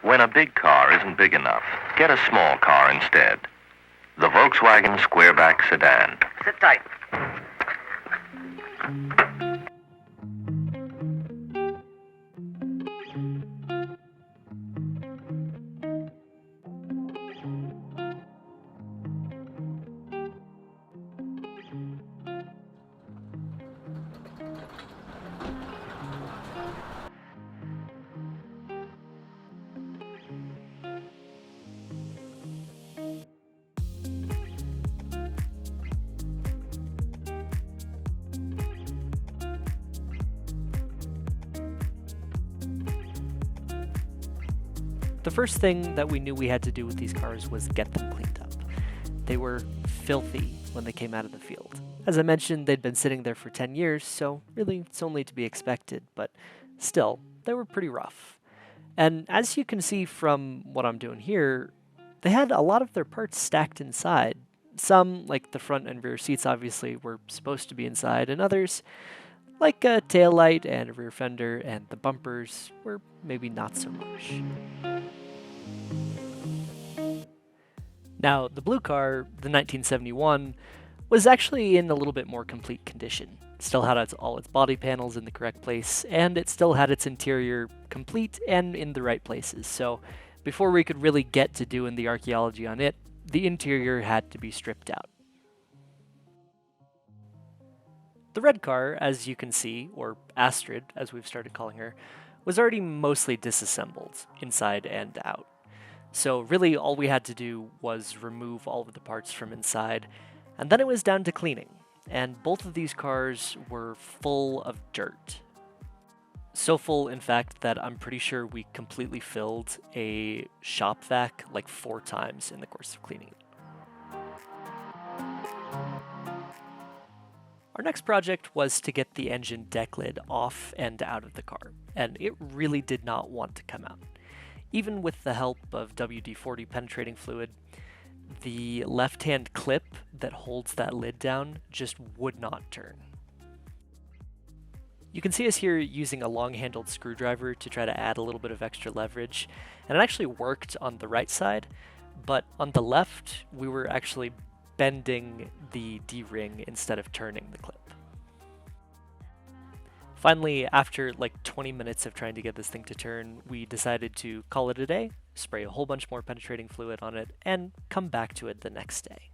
When a big car isn't big enough, get a small car instead. The Volkswagen Squareback sedan. Sit tight. The first thing that we knew we had to do with these cars was get them cleaned up. They were filthy when they came out of the field. As I mentioned, they'd been sitting there for 10 years, so really it's only to be expected, but still, they were pretty rough. And as you can see from what I'm doing here, they had a lot of their parts stacked inside. Some, like the front and rear seats, obviously were supposed to be inside, and others, like a taillight and a rear fender and the bumpers, were maybe not so much. Now, the blue car, the 1971, was actually in a little bit more complete condition. It still had all its body panels in the correct place, and it still had its interior complete and in the right places. So before we could really get to doing the archaeology on it, the interior had to be stripped out. The red car, as you can see, or Astrid, as we've started calling her, was already mostly disassembled, inside and out. So really all we had to do was remove all of the parts from inside, and then it was down to cleaning. And both of these cars were full of dirt. So full, in fact, that I'm pretty sure we completely filled a shop vac like 4 times in the course of cleaning it. Our next project was to get the engine deck lid off and out of the car, and it really did not want to come out. Even with the help of WD-40 penetrating fluid, the left-hand clip that holds that lid down just would not turn. You can see us here using a long-handled screwdriver to try to add a little bit of extra leverage, and it actually worked on the right side, but on the left, we were actually bending the D-ring instead of turning the clip. Finally, after like 20 minutes of trying to get this thing to turn, we decided to call it a day, spray a whole bunch more penetrating fluid on it, and come back to it the next day.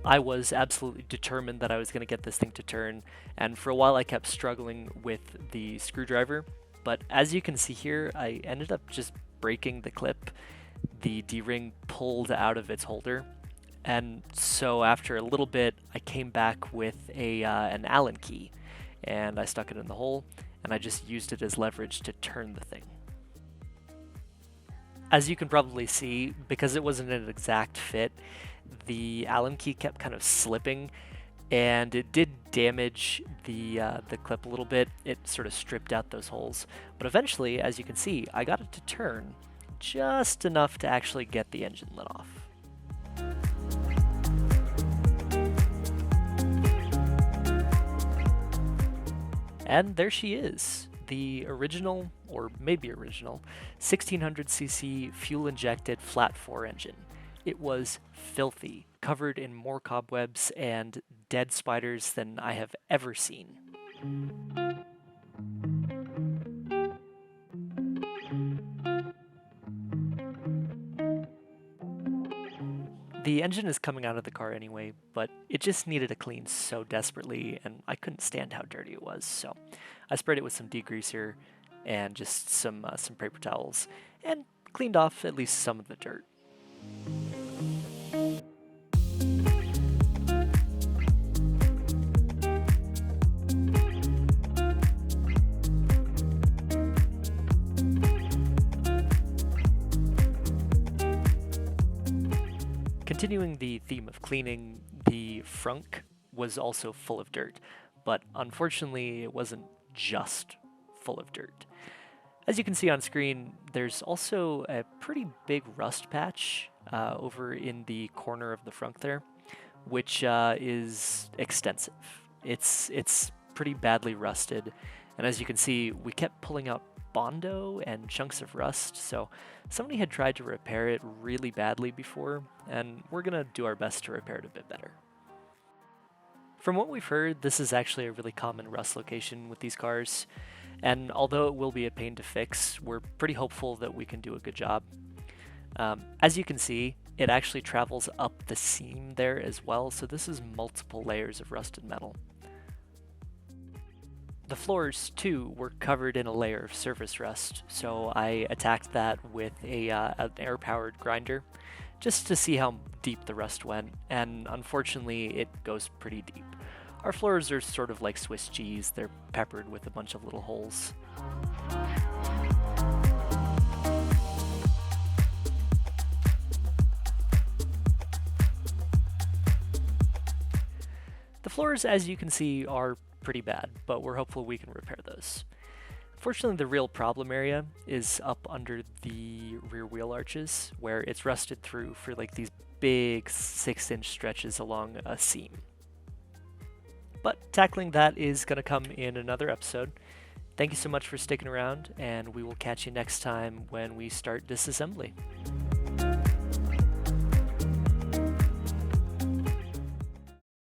I was absolutely determined that I was going to get this thing to turn, and for a while I kept struggling with the screwdriver. But as you can see here, I ended up just breaking the clip. The D-ring pulled out of its holder. And so after a little bit, I came back with an Allen key. And I stuck it in the hole, and I just used it as leverage to turn the thing. As you can probably see, because it wasn't an exact fit, the Allen key kept kind of slipping, and it did damage the clip a little bit. It sort of stripped out those holes. But eventually, as you can see, I got it to turn just enough to actually get the engine lit off. And there she is, the original, or maybe original, 1600cc fuel-injected flat-4 engine. It was filthy, covered in more cobwebs and dead spiders than I have ever seen. The engine is coming out of the car anyway, but it just needed a clean so desperately, and I couldn't stand how dirty it was, so I sprayed it with some degreaser and just some paper towels, and cleaned off at least some of the dirt. Continuing the theme of cleaning, the frunk was also full of dirt, but unfortunately it wasn't just full of dirt. As you can see on screen, there's also a pretty big rust patch over in the corner of the front there, which is extensive. It's pretty badly rusted, and as you can see, we kept pulling out Bondo and chunks of rust, so somebody had tried to repair it really badly before, and we're gonna do our best to repair it a bit better. From what we've heard, this is actually a really common rust location with these cars, and although it will be a pain to fix, we're pretty hopeful that we can do a good job. As you can see, it actually travels up the seam there as well, so this is multiple layers of rusted metal. The floors, too, were covered in a layer of surface rust, so I attacked that with an air-powered grinder, just to see how deep the rust went, and unfortunately it goes pretty deep. Our floors are sort of like Swiss cheese, they're peppered with a bunch of little holes. The floors, as you can see, are pretty bad, but we're hopeful we can repair those. Fortunately, the real problem area is up under the rear wheel arches, where it's rusted through for like these big 6-inch stretches along a seam. But tackling that is going to come in another episode. Thank you so much for sticking around, and we will catch you next time when we start disassembly.